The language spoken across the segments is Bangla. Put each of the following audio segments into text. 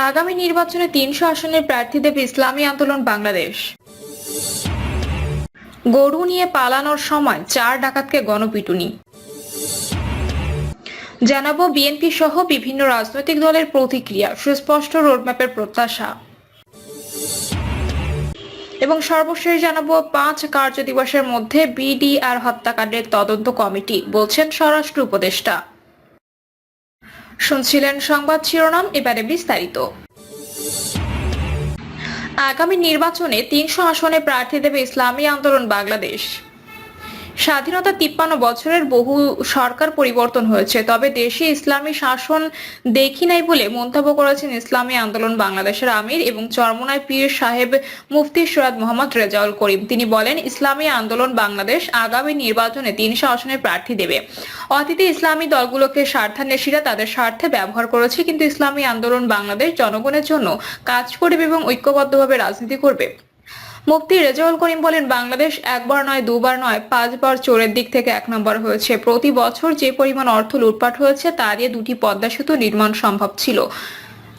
আগামী নির্বাচনে ৩০০ আসনের প্রার্থী দেবে ইসলামী আন্দোলন বাংলাদেশ। গরু নিয়ে পালানোর সময় ৪ ডাকাতকে গণপিটুনি। জানাবো বিএনপি সহ বিভিন্ন রাজনৈতিক দলের প্রতিক্রিয়া, সুস্পষ্ট রোডম্যাপের প্রত্যাশা এবং সর্বশেষ জানাবো ৫ কার্যদিবসের মধ্যে বিডিআর হত্যাকাণ্ডের তদন্ত কমিটি, বলছেন স্বরাষ্ট্র উপদেষ্টা। শুনছিলেন সংবাদ শিরোনাম, এবারে বিস্তারিত। আগামী নির্বাচনে ৩০০ আসনে প্রার্থী দেবে ইসলামী আন্দোলন বাংলাদেশ। স্বাধীনতা ৫৩ বছরের বহু সরকার পরিবর্তন হয়েছে, তবে দেশে ইসলামী শাসন দেখি নাই বলে মন্তব্য করেছেন ইসলামী আন্দোলন বাংলাদেশের আমির এবং চরমোনাই পীর সাহেব মুফতি সৈয়দ মোহাম্মদ রেজাউল করিম। তিনি বলেন, ইসলামী আন্দোলন বাংলাদেশ আগামী নির্বাচনে ৩০০ আসনে প্রার্থী দেবে। অতীতে ইসলামী দলগুলোকে স্বার্থান্বেষীরা তাদের স্বার্থে ব্যবহার করেছে, কিন্তু ইসলামী আন্দোলন বাংলাদেশ জনগণের জন্য কাজ করবে এবং ঐক্যবদ্ধভাবে রাজনীতি করবে। মুফতি রেজাউল করিম বলেন, বাংলাদেশ একবার নয়, দুবার নয়, ৫ বার চোরের দিক থেকে ১ নম্বর হয়েছে। প্রতি বছর যে পরিমাণ অর্থ লুটপাট হয়েছে তা দিয়ে ২টি পদ্মা সেতু নির্মাণ সম্ভব ছিল।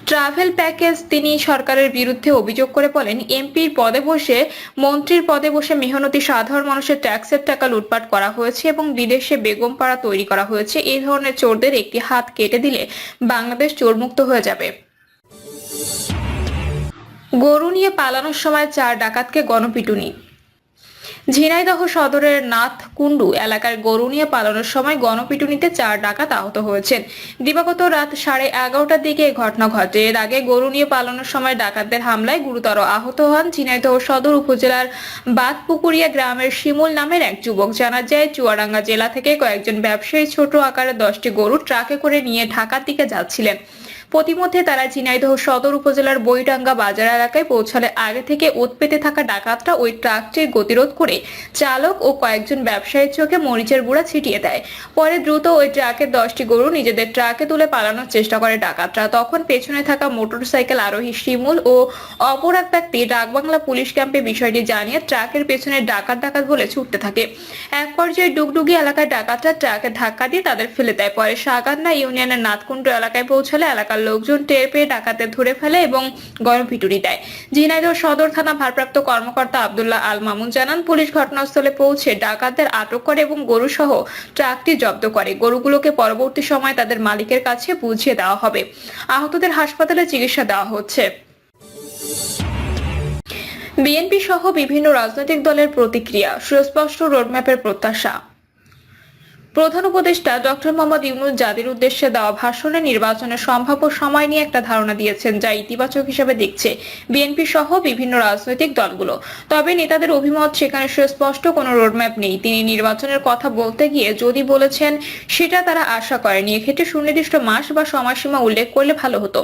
ট্রাভেল প্যাকেজ তিনি সরকারের বিরুদ্ধে অভিযোগ করে বলেন, এমপির পদে বসে, মন্ত্রীর পদে বসে মেহনতি সাধারণ মানুষের ট্যাক্সের টাকা লুটপাট করা হয়েছে এবং বিদেশে বেগমপাড়া তৈরি করা হয়েছে। এই ধরনের চোরদের একটি হাত কেটে দিলে বাংলাদেশ চোরমুক্ত হয়ে যাবে। গরু নিয়ে পালানোর সময় ৪ ডাকাতকে গণপিটুনি। ঝিনাইদহ সদরের নাথকুণ্ডু এলাকার গরু নিয়ে পালানোর সময় গণপিটুনিতে ৪ ডাকাত আহত হয়েছেন। দিবাগত রাত 11:30টার দিকে এই ঘটনা ঘটে। এর আগে গরু নিয়ে পালানোর সময় ডাকাতদের হামলায় গুরুতর আহত হন ঝিনাইদহ সদর উপজেলার বাদপুকুরিয়া গ্রামের শিমুল নামের এক যুবক। জানা যায়, চুয়াডাঙ্গা জেলা থেকে কয়েকজন ব্যবসায়ী ছোট আকারের 10টি গরু ট্রাকে করে নিয়ে ঢাকার দিকে যাচ্ছিলেন। প্রতিমধ্যে তারা ঝিনাইদহ সদর উপজেলার বইডাঙ্গা বাজার এলাকায় পৌঁছালে আগে থেকে ওত পেতে থাকা ডাকাতরা ওই ট্রাকটির গতিরোধ করে চালক ও কয়েকজন ব্যবসায়ীর চোখে মরিচের গুঁড়া ছিটিয়ে দেয়। পরে দ্রুত ওই ট্রাকের 10টি গরু নিজেদের ট্রাকে তুলে পালানোর চেষ্টা করে ডাকাতরা। তখন পেছনে থাকা মোটরসাইকেল আরোহী শিমুল ও অপর এক ব্যক্তি ডাকবাংলা পুলিশ ক্যাম্পে বিষয়টি জানিয়ে ট্রাকের পেছনে ডাকাত ডাকাত বলে ছুটতে থাকে। এক পর্যায়ে ডুগডুগি এলাকায় ডাকাতরা ট্রাকে ধাক্কা দিয়ে তাদের ফেলে দেয়। পরে সাগান্না ইউনিয়নের নাথকুণ্ড এলাকায় পৌঁছালে এলাকার লোকজন টের পেয়ে ডাকাতদের ধরে ফেলে এবং গণপিটুনি দেয়। ঝিনাইদহ সদর থানা ভারপ্রাপ্ত কর্মকর্তা আব্দুল্লাহ আল মামুন জানান, পুলিশ ঘটনাস্থলে পৌঁছে ডাকাতদের আটক করে এবং গরু সহ ট্রাকটি জব্দ করে। গরুগুলোকে পরবর্তী সময় তাদের মালিকের কাছে বুঝিয়ে দেওয়া হবে। আহতদের হাসপাতালে চিকিৎসা দেওয়া হচ্ছে। বিএনপি সহ বিভিন্ন রাজনৈতিক দলের প্রতিক্রিয়া, সুস্পষ্ট রোডম্যাপের প্রত্যাশা। প্রধান উপদেষ্টা ডক্টর মোহাম্মদ ইউনূস জাতির উদ্দেশ্যে দেওয়া ভাষণে নির্বাচনের সম্ভাব্য সময় নিয়ে একটা ধারণা দিয়েছেন, যা ইতিবাচক হিসেবে দেখছে বিএনপি সহ বিভিন্ন রাজনৈতিক দলগুলো। তবে নেতাদের অভিমত, সেখানে সুস্পষ্ট কোনো রোডম্যাপ নেই। তিনি নির্বাচনের কথা বলতে গিয়ে যদি বলেছেন সেটা তারা আশা করেনি। এক্ষেত্রে সুনির্দিষ্ট মাস বা সময়সীমা উল্লেখ করলে ভালো হতো।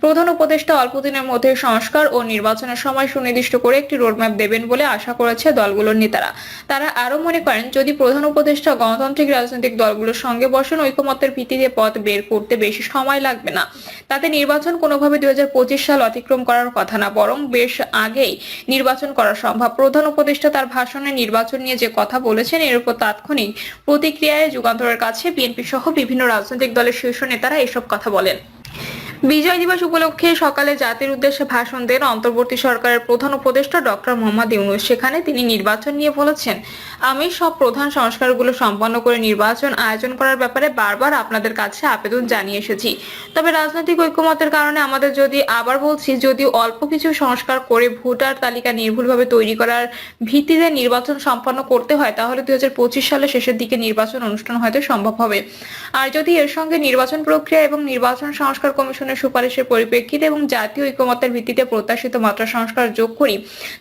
প্রধান উপদেষ্টা অল্প দিনের মধ্যে সংস্কার ও নির্বাচনের সময় সুনির্দিষ্ট করে একটি রোডম্যাপ দেবেন বলে আশা করেছে দলগুলোর নেতারা। তারা আরো মনে করেন, যদি প্রধান উপদেষ্টা গণতান্ত্রিক রাজনৈতিক দলগুলোর সঙ্গে বসেন, ঐকমত্যের ভিত্তিতে পথ বের করতে বেশি সময় লাগবে না। তাতে নির্বাচন কোনোভাবে 2025 সাল অতিক্রম করার কথা না, বরং বেশ আগেই নির্বাচন করা সম্ভব। প্রধান উপদেষ্টা তার ভাষণে নির্বাচন নিয়ে যে কথা বলেছেন, এর উপর তাৎক্ষণিক প্রতিক্রিয়ায় যুগান্তরের কাছে বিএনপি সহ বিভিন্ন রাজনৈতিক দলের শীর্ষ নেতারা এসব কথা বলেন। বিজয় দিবস উপলক্ষে সকালে জাতির উদ্দেশ্যে ভাষণ দেন অন্তর্বর্তী সরকারের প্রধান উপদেষ্টা ডক্টর মোহাম্মদ ইউনূস। সেখানে তিনি নির্বাচন নিয়ে বলেছেন, আমি সব প্রধান সংস্কারগুলো সম্পন্ন করে নির্বাচন আয়োজন করার ব্যাপারে বারবার আপনাদের কাছে আবেদন জানিয়ে এসেছি। তবে রাজনৈতিক ঐকমত্যের কারণে আমাদের যদি অল্প কিছু সংস্কার করে ভোটার তালিকা নির্ভুলভাবে তৈরি করার ভিত্তিতে নির্বাচন সম্পন্ন করতে হয়, তাহলে 2025 সালের শেষের দিকে নির্বাচন অনুষ্ঠান হয়তো সম্ভব হবে। আর যদি এর সঙ্গে নির্বাচন প্রক্রিয়া এবং নির্বাচন সংস্কার কমিশনের সুপারিশের পরিপ্রেক্ষিতে এবং জাতীয় ঐকমত্যের ভিত্তিতে প্রত্যাশিত মাত্রা সংস্কার যোগ করি,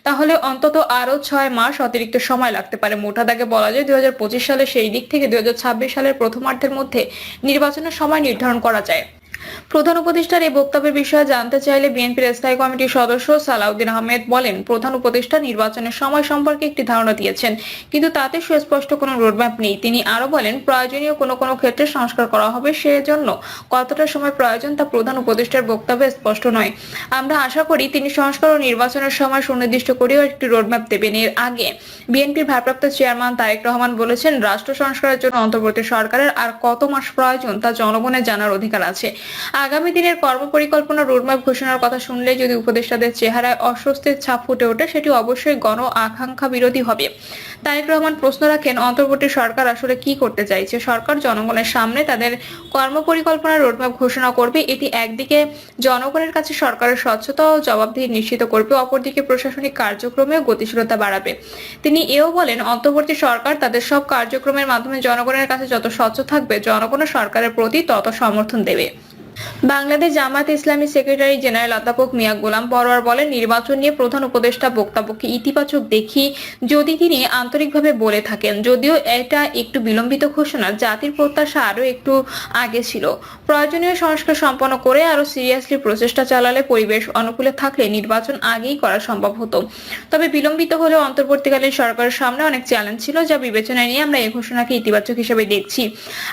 তাহলে অন্তত আরো 6 মাস অতিরিক্ত সময় লাগতে পারে। মোটা দাগে বলা যায়, 2025 সালের সেই দিক থেকে 2026 সালের প্রথমার্ধের মধ্যে নির্বাচনের সময় নির্ধারণ করা যায়। প্রধান উপদেষ্টার এই বক্তব্যের বিষয়ে জানতে চাইলে বিএনপির স্থায়ী কমিটির সদস্য সালাউদ্দিন আহমেদ বলেন, প্রধান উপদেষ্টা নির্বাচনের সময় সম্পর্কে একটি ধারণা দিয়েছেন, কিন্তু তাতে সুস্পষ্ট কোনো রোডম্যাপ নেই। তিনি আরো বলেন, প্রয়োজনীয় কোনো কোনো ক্ষেত্রে সংস্কার করা হবে, সেজন্য কতটা সময় প্রয়োজন তা প্রধান উপদেষ্টার বক্তব্যে স্পষ্ট নয়। আমরা আশা করি তিনি সংস্কার ও নির্বাচনের সময় সুনির্দিষ্ট করেও একটি রোডম্যাপ দেবেন। এর আগে বিএনপির ভারপ্রাপ্ত চেয়ারম্যান তারেক রহমান বলেছেন, রাষ্ট্র সংস্কারের জন্য অন্তর্বর্তী সরকারের আর কত মাস প্রয়োজন তা জনগণের জানার অধিকার আছে। আগামী দিনের কর্মপরিকল্পনা রোডম্যাপ ঘোষণার কথা শুনলে যদি উপদেষ্টাদের চেহারায় অস্বস্তির ছাপ ফুটে ওঠে, সেটি অবশ্যই গণ আকাঙ্ক্ষা বিরোধী হবে। তারেক রহমান প্রশ্ন রাখেন, অন্তর্বর্তী সরকার আসলে কি করতে চাইছে? সরকার জনগণের সামনে তাদের কর্মপরিকল্পনা রোডম্যাপ ঘোষণা করবে। এটি একদিকে জনগণের কাছে সরকারের স্বচ্ছতা ও জবাবদিহি নিশ্চিত করবে, অপরদিকে প্রশাসনিক কার্যক্রমেও গতিশীলতা বাড়াবে। তিনি এও বলেন, অন্তর্বর্তী সরকার তাদের সব কার্যক্রমের মাধ্যমে জনগণের কাছে যত স্বচ্ছ থাকবে, জনগণও সরকারের প্রতি তত সমর্থন দেবে। বাংলাদেশ জামায়াতে ইসলামী সেক্রেটারি জেনারেল অধ্যাপক মিয়া গোলাম পরোয়ার বলেন, নির্বাচন নিয়ে প্রধান উপদেষ্টা বক্তব্যকে ইতিবাচক দেখি যদি তিনি আন্তরিকভাবে বলে থাকেন। যদিও এটা একটু বিলম্বিত ঘোষণা, জাতির প্রত্যাশা আরো একটু আগে ছিল। প্রয়োজনীয় সংস্কার সম্পন্ন করে আরো সিরিয়াসলি প্রচেষ্টা চালালে, পরিবেশ অনুকূলে থাকলে নির্বাচন আগেই করা সম্ভব হতো। তবে বিলম্বিত হলেও অন্তর্বর্তীকালীন সরকারের সামনে অনেক চ্যালেঞ্জ ছিল, যা বিবেচনায় নিয়ে আমরা এই ঘোষণাকে ইতিবাচক হিসেবে দেখছি।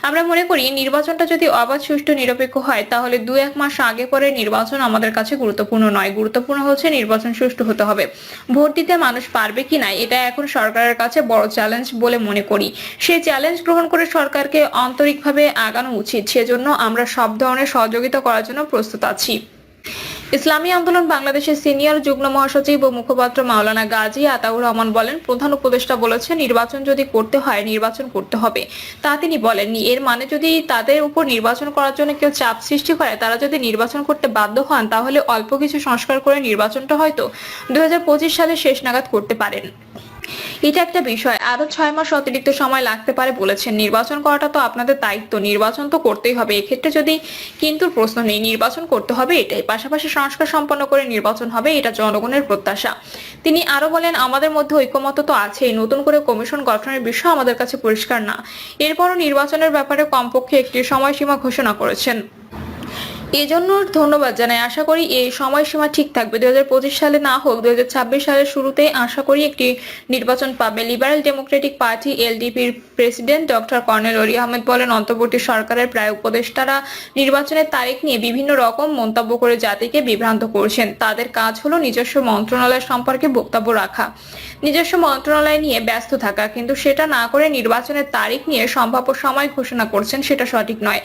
আমরা মনে করি, নির্বাচনটা যদি অবাধ, সুষ্ঠু, নিরপেক্ষ হয় তাহলে 2-1 মাস আগে পরে নির্বাচন আমাদের কাছে গুরুত্বপূর্ণ নয়। গুরুত্বপূর্ণ হচ্ছে নির্বাচন সুষ্ঠু হতে হবে। ভোট দিতে মানুষ পারবে কিনা, এটা এখন সরকারের কাছে বড় চ্যালেঞ্জ বলে মনে করি। সেই চ্যালেঞ্জ গ্রহণ করে সরকারকে আন্তরিকভাবে আগানো উচিত। সেজন্য আমরা সব ধরনের সহযোগিতা করার জন্য প্রস্তুত আছি। ইসলামী আন্দোলন বাংলাদেশের সিনিয়র যুগ্ম মহাসচিব ও মুখপাত্র মাওলানা গাজী আতাউর রহমান বলেন, প্রধান উপদেষ্টা বলেছেন, নির্বাচন যদি করতে হয় নির্বাচন করতে হবে। তা তিনি বলেননি। এর মানে যদি তাদের উপর নির্বাচন করার জন্য কেউ চাপ সৃষ্টি করে, তারা যদি নির্বাচন করতে বাধ্য হন, তাহলে অল্প কিছু সংস্কার করে নির্বাচনটা হয়তো 2025 সালে শেষ নাগাদ করতে পারেন। এটা একটা বিষয়। আরো 6 মাস অতিরিক্ত সময় লাগতে পারে বলেছেন। নির্বাচন করাটা তো আপনাদের দায়িত্ব, নির্বাচন তো করতেই হবে। এক্ষেত্রে যদি কিন্তু প্রশ্ন নেই, নির্বাচন করতে হবে এটাই। পাশাপাশি সংস্কার সম্পন্ন করে নির্বাচন হবে, এটা জনগণের প্রত্যাশা। তিনি আরো বলেন, আমাদের মধ্যে ঐকমত্য তো আছেই, নতুন করে কমিশন গঠনের বিষয় আমাদের কাছে পরিষ্কার না। এরপরও নির্বাচনের ব্যাপারে কমপক্ষে একটি সময়সীমা ঘোষণা করেছেন। এজন্য ধন্যবাদ জানাই। আশা করি এই সময়সীমা ঠিক থাকবে। 2025 সালে না হোক 2026 সালের শুরুতেই আশা করি একটি নির্বাচন পাবে। লিবারেল ডেমোক্রেটিক পার্টি এলডিপির president doctor colonel Oli Ahmed বলেন, অন্তর্বর্তী সরকারের প্রায় উপদেষ্টারা নির্বাচনের তারিখ নিয়ে বিভিন্ন রকম মন্তব্য করে জাতিকে বিভ্রান্ত করছেন। তাদের কাজ হলো নিজস্ব মন্ত্রণালয় সম্পর্কে বক্তব্য রাখা, নিজস্ব মন্ত্রণালয় নিয়ে ব্যস্ত থাকা, কিন্তু সেটা না করে নির্বাচনের তারিখ নিয়ে সম্ভাব্য সময় ঘোষণা করছেন, সেটা সঠিক নয়।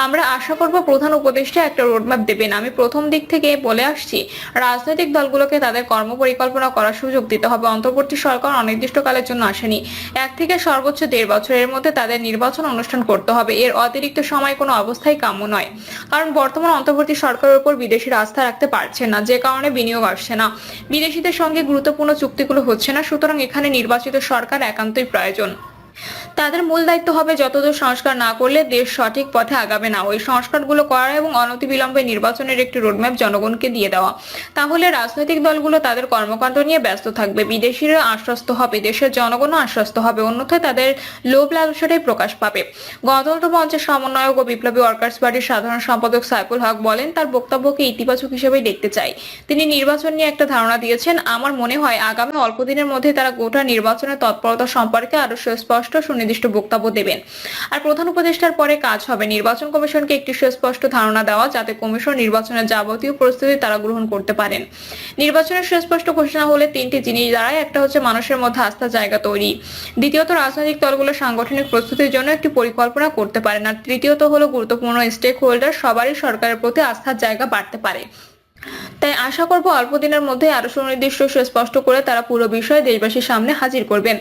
আমরা আশা করব প্রধান উপদেষ্টা একটা রোডম্যাপ দেবেন। আমি প্রথম দিক থেকে বলে আসছি, রাজনৈতিক দলগুলোকে তাদের কর্মপরিকল্পনা করার সুযোগ দিতে হবে। অন্তর্বর্তী সরকার অনির্দিষ্টকালের জন্য আসেনি, 1 থেকে সর্বোচ্চ 1.5 বছরের মধ্যে তাদের নির্বাচন অনুষ্ঠান করতে হবে। এর অতিরিক্ত সময় কোনো অবস্থায় কাম্য নয়, কারণ বর্তমান অন্তর্বর্তী সরকারের উপর বিদেশিরা আস্থা রাখতে পারছে না, যে কারণে বিনিয়োগ আসছে না, বিদেশিদের সঙ্গে গুরুত্বপূর্ণ চুক্তিগুলো হচ্ছে না। সুতরাং এখানে নির্বাচিত সরকার একান্তই প্রয়োজন। তাদের মূল দায়িত্ব হবে, যতদূর সংস্কার না করলে দেশ সঠিক পথে আগাবে না, ওই সংস্কারগুলো করা এবং অনতিবিলম্বে নির্বাচনের একটি রোডম্যাপ জনগণকে দিয়ে দেওয়া। তাহলে রাজনৈতিক দলগুলো তাদের কর্মকাণ্ড নিয়ে ব্যস্ত থাকবে, বিদেশিরা আশ্বস্ত হবে, দেশের জনগণও আশ্বস্ত হবে। অন্যথায় তাদের লোভ লালসাটাই প্রকাশ পাবে। গণতন্ত্র মঞ্চের সমন্বয়ক ও বিপ্লবী ওয়ার্কার্স পার্টির সাধারণ সম্পাদক সাইফুল হক বলেন, তার বক্তব্যকে ইতিবাচক হিসেবেই দেখতে চাই। তিনি নির্বাচন নিয়ে একটা ধারণা দিয়েছেন। আমার মনে হয় আগামী অল্প দিনের মধ্যে তারা গোটা নির্বাচনের তৎপরতা সম্পর্কে আরো সুস্পষ্ট সুনির্দিষ্ট বক্তব্য দেবেন। আর প্রধান উপদেষ্টার পরে কাজ হবে নির্বাচন কমিশনকে একটি সুস্পষ্ট ধারণা দেওয়া, যাতে কমিশন নির্বাচনের যাবতীয় প্রস্তুতি তারা গ্রহণ করতে পারেন। নির্বাচনের সুস্পষ্ট ঘোষণা হলে 3টি জিনিস দাঁড়ায়। একটা হচ্ছে মানুষের মধ্যে আস্থার জায়গা তৈরি, দ্বিতীয়ত রাজনৈতিক দলগুলো সাংগঠনিক প্রস্তুতির জন্য একটি পরিকল্পনা করতে পারে, আর তৃতীয়ত হলো গুরুত্বপূর্ণ স্টেক হোল্ডার সবারই সরকারের প্রতি আস্থার জায়গা বাড়তে পারে। তাই আশা করব অল্প দিনের মধ্যে আরো সুনির্দিষ্ট সুস্পষ্ট করে তারা পুরো বিষয় দেশবাসীর সামনে হাজির করবেন।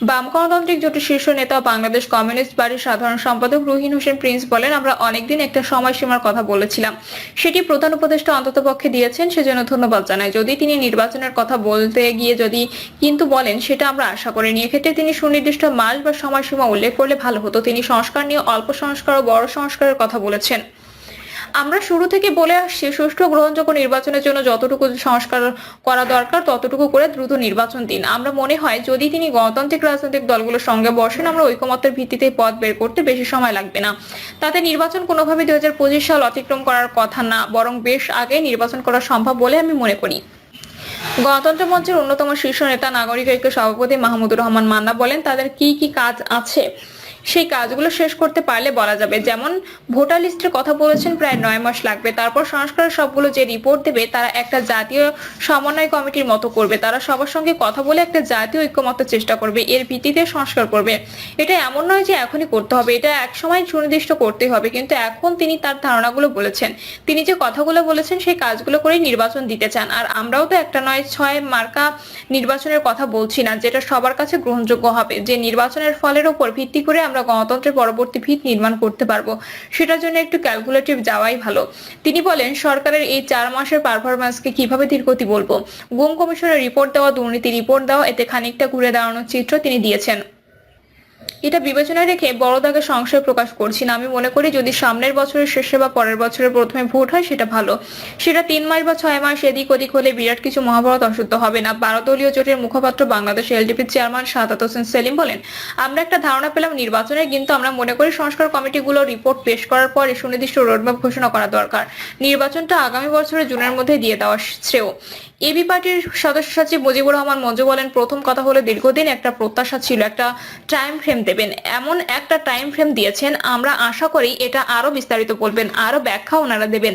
বাম গণতান্ত্রিক জোটের শীর্ষ নেতা বাংলাদেশ কমিউনিস্ট পার্টির সাধারণ সম্পাদক রুহিন হোসেন প্রিন্স বলেন, আমরা অনেকদিন একটা সময়সীমার কথা বলেছিলাম, সেটি প্রধান উপদেষ্টা অন্ততপক্ষে দিয়েছেন, সেজন্য ধন্যবাদ জানাই। যদি তিনি নির্বাচনের কথা বলতে গিয়ে যদি কিন্তু বলেন, সেটা আমরা আশা করিনি। এক্ষেত্রে তিনি সুনির্দিষ্ট মাস বা সময়সীমা উল্লেখ করলে ভালো হতো। তিনি সংস্কার নিয়ে অল্প সংস্কার ও বড় সংস্কারের কথা বলেছেন। আমরা শুরু থেকে বলে আসছি, সুষ্ঠু গ্রহণযোগ্য নির্বাচনের জন্য যতটুকু সংস্কার করা দরকার ততটুকু করে দ্রুত নির্বাচন দিন। আমরা মনে হয় যদি তিনি গণতান্ত্রিক রাজনৈতিক দলগুলোর সঙ্গে বসেন, আমরা ঐকমত্যের ভিত্তিতে পথ বের করতে বেশি সময় লাগবে না। তাতে নির্বাচন কোনোভাবে 2025 সাল অতিক্রম করার কথা না, বরং বেশ আগে নির্বাচন করা সম্ভব বলে আমি মনে করি। গণতন্ত্র মঞ্চের অন্যতম শীর্ষ নেতা নাগরিক ঐক্য সভাপতি মাহমুদুর রহমান মান্না বলেন, তাদের কি কি কাজ আছে সেই কাজগুলো শেষ করতে পারলে বলা যাবে। যেমন ভোটার লিস্টের কথা বলেছেন, প্রায় 9 মাস লাগবে। তারপর সংস্কারের সবগুলো যে রিপোর্ট দেবে তারা একটা জাতীয় সমন্বয় কমিটির মতো করবে। তারা সবার সঙ্গে কথা বলে একটা জাতীয় ঐক্যমত্য চেষ্টা করবে, এর ভিত্তিতে সংস্কার করবে। এটা এমন নয় যে এখনই করতে হবে, এটা একসময় সুনির্দিষ্ট করতেই হবে। কিন্তু এখন তিনি তার ধারণাগুলো বলেছেন, তিনি যে কথাগুলো বলেছেন সেই কাজগুলো করে নির্বাচন দিতে চান। আর আমরাও তো একটা নয় 6 মার্কা নির্বাচনের কথা বলছি না, যেটা সবার কাছে গ্রহণযোগ্য হবে, যে নির্বাচনের ফলের উপর ভিত্তি করে আমরা গণতন্ত্রের পরবর্তী ভিত নির্মাণ করতে পারবো। সেটার জন্য একটু ক্যালকুলেটিভ যাওয়াই ভালো। তিনি বলেন, সরকারের এই 4 মাসের পারফরম্যান্সকে কিভাবে ধীরগতি বলবো? গুম কমিশনের রিপোর্ট দেওয়া, দুর্নীতি রিপোর্ট দেওয়া, এতে খানিকটা ঘুরে দাঁড়ানোর চিত্র তিনি দিয়েছেন। এটা বিবেচনায় রেখে বড় দাগে সংশয় প্রকাশ করছি না। আমি মনে করি যদি সামনের বছরের শেষে বা পরের বছরের প্রথমে ভোট হয় সেটা ভালো। সেটা 3 মাস বা 6 মাস এদিক ওদিক হলে বিরাট কিছু মহাভারত অশুদ্ধ হবে না। 12 দলীয় জোটের মুখপাত্র বাংলাদেশ এলডিপির চেয়ারম্যান শাহাদাত হোসেন সেলিম বলেন, আমরা একটা ধারণা পেলাম নির্বাচনের, কিন্তু আমরা মনে করি সংস্কার কমিটিগুলো রিপোর্ট পেশ করার পর সুনির্দিষ্ট রোডম্যাপ ঘোষণা করা দরকার। নির্বাচনটা আগামী বছরের জুনের মধ্যে দিয়ে দেওয়া শ্রেয়। এবি পার্টির সদস্য সচিব মুজিবুর রহমান মঞ্জু বলেন, প্রথম কথা হলো দীর্ঘদিন একটা প্রত্যাশা ছিল, একটা টাইম ফ্রেম দেবেন, এমন একটা টাইম ফ্রেম দিয়েছেন। আমরা আশা করি এটা আরো বিস্তারিত বলবেন, আরো ব্যাখ্যা ওনারা দেবেন।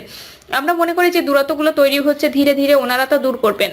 আমরা মনে করি যে দূরত্বগুলো তৈরি হচ্ছে, ধীরে ধীরে ওনারা তা দূর করবেন।